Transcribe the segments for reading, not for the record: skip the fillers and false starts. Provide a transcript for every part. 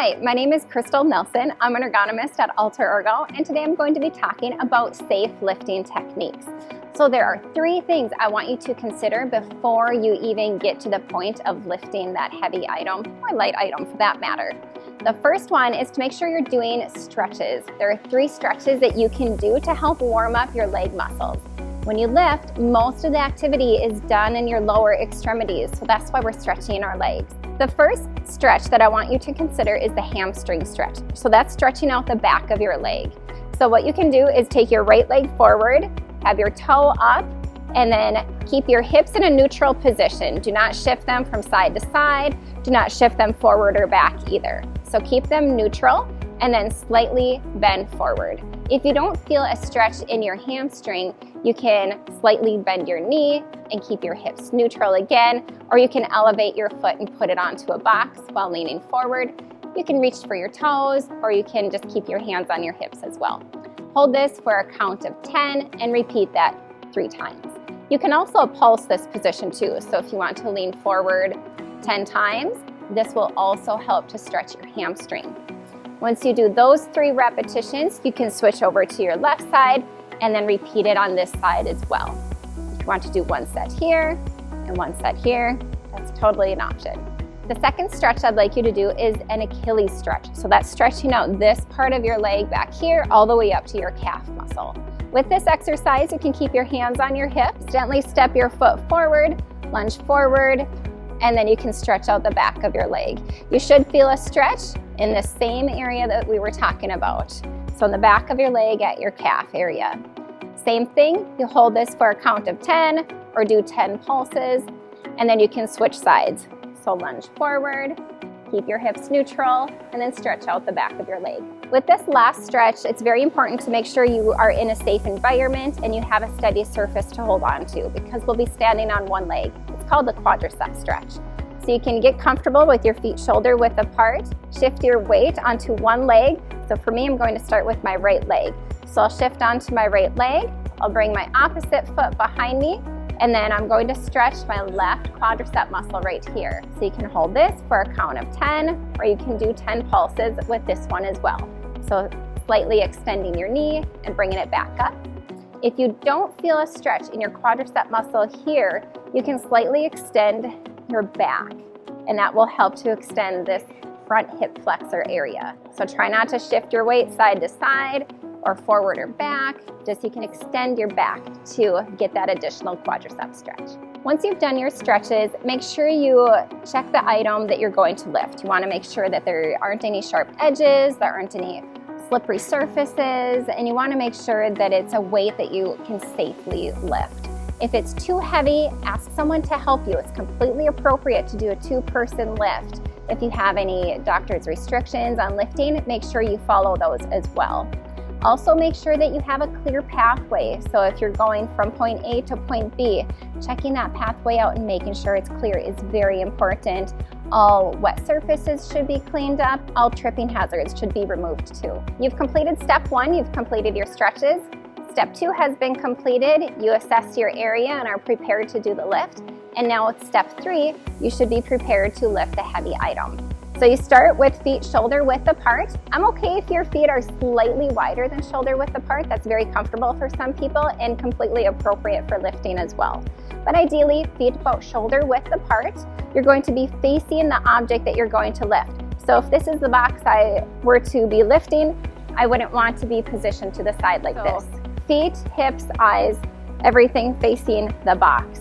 Hi, my name is Crystal Nelson. I'm an ergonomist at Alter Ergo, and today I'm going to be talking about safe lifting techniques. So there are 3 things I want you to consider before you even get to the point of lifting that heavy item, or light item for that matter. The first one is to make sure you're doing stretches. There are 3 stretches that you can do to help warm up your leg muscles. When you lift, most of the activity is done in your lower extremities, so that's why we're stretching our legs. The first stretch that I want you to consider is the hamstring stretch. So that's stretching out the back of your leg. So what you can do is take your right leg forward, have your toe up, and then keep your hips in a neutral position. Do not shift them from side to side. Do not shift them forward or back either. So keep them neutral and then slightly bend forward. If you don't feel a stretch in your hamstring, you can slightly bend your knee and keep your hips neutral again, or you can elevate your foot and put it onto a box while leaning forward. You can reach for your toes, or you can just keep your hands on your hips as well. Hold this for a count of 10 and repeat that 3 times. You can also pulse this position too, so if you want to lean forward 10 times, this will also help to stretch your hamstring. Once you do those 3 repetitions, you can switch over to your left side and then repeat it on this side as well. If you want to do 1 set here and 1 set here, that's totally an option. The second stretch I'd like you to do is an Achilles stretch. So that's stretching out this part of your leg back here all the way up to your calf muscle. With this exercise, you can keep your hands on your hips, gently step your foot forward, lunge forward, and then you can stretch out the back of your leg. You should feel a stretch in the same area that we were talking about. So in the back of your leg at your calf area. Same thing, you hold this for a count of 10 or do 10 pulses, and then you can switch sides. So lunge forward, keep your hips neutral, and then stretch out the back of your leg. With this last stretch, it's very important to make sure you are in a safe environment and you have a steady surface to hold on to, because we'll be standing on one leg. It's called the quadricep stretch. So you can get comfortable with your feet shoulder width apart, shift your weight onto one leg. So for me, I'm going to start with my right leg. So I'll shift onto my right leg, I'll bring my opposite foot behind me, and then I'm going to stretch my left quadricep muscle right here. So you can hold this for a count of 10, or you can do 10 pulses with this one as well. So slightly extending your knee and bringing it back up. If you don't feel a stretch in your quadricep muscle here, you can slightly extend your back, and that will help to extend this front hip flexor area. So try not to shift your weight side to side or forward or back, just so you can extend your back to get that additional quadricep stretch. Once you've done your stretches, make sure you check the item that you're going to lift. You want to make sure that there aren't any sharp edges, there aren't any slippery surfaces, and you want to make sure that it's a weight that you can safely lift. If it's too heavy, ask someone to help you. It's completely appropriate to do a 2-person lift. If you have any doctor's restrictions on lifting, make sure you follow those as well. Also, make sure that you have a clear pathway. So if you're going from point A to point B, checking that pathway out and making sure it's clear is very important. All wet surfaces should be cleaned up. All tripping hazards should be removed too. You've completed step 1, you've completed your stretches. Step 2 has been completed. You assess your area and are prepared to do the lift. And now with step 3, you should be prepared to lift a heavy item. So you start with feet shoulder width apart. I'm okay if your feet are slightly wider than shoulder width apart. That's very comfortable for some people and completely appropriate for lifting as well. But ideally, feet about shoulder width apart. You're going to be facing the object that you're going to lift. So if this is the box I were to be lifting, I wouldn't want to be positioned to the side like this. Feet, hips, eyes, everything facing the box.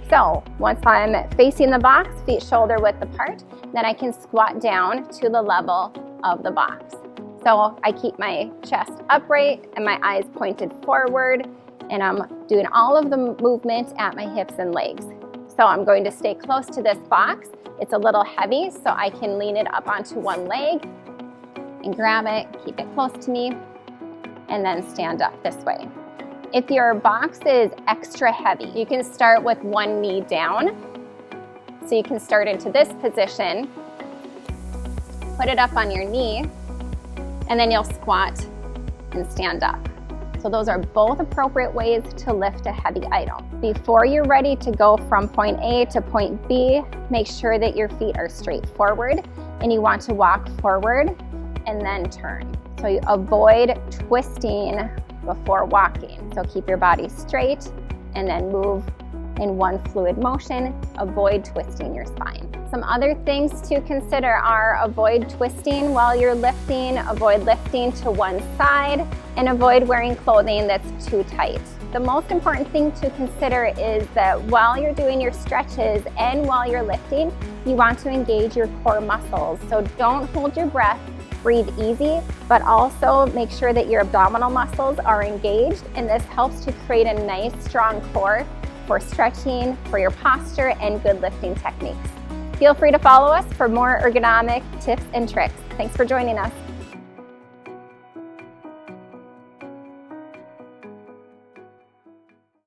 So once I'm facing the box, feet shoulder width apart, then I can squat down to the level of the box. So I keep my chest upright and my eyes pointed forward, and I'm doing all of the movement at my hips and legs. So I'm going to stay close to this box. It's a little heavy, so I can lean it up onto one leg and grab it, keep it close to me, and then stand up this way. If your box is extra heavy, you can start with one knee down. So you can start into this position, put it up on your knee, and then you'll squat and stand up. So those are both appropriate ways to lift a heavy item. Before you're ready to go from point A to point B, make sure that your feet are straight forward and you want to walk forward and then turn. So you avoid twisting before walking. So keep your body straight and then move in one fluid motion. Avoid twisting your spine. Some other things to consider are avoid twisting while you're lifting, avoid lifting to one side, and avoid wearing clothing that's too tight. The most important thing to consider is that while you're doing your stretches and while you're lifting, you want to engage your core muscles. So don't hold your breath, breathe easy, but also make sure that your abdominal muscles are engaged, and this helps to create a nice strong core for stretching, for your posture, and good lifting techniques. Feel free to follow us for more ergonomic tips and tricks. Thanks for joining us.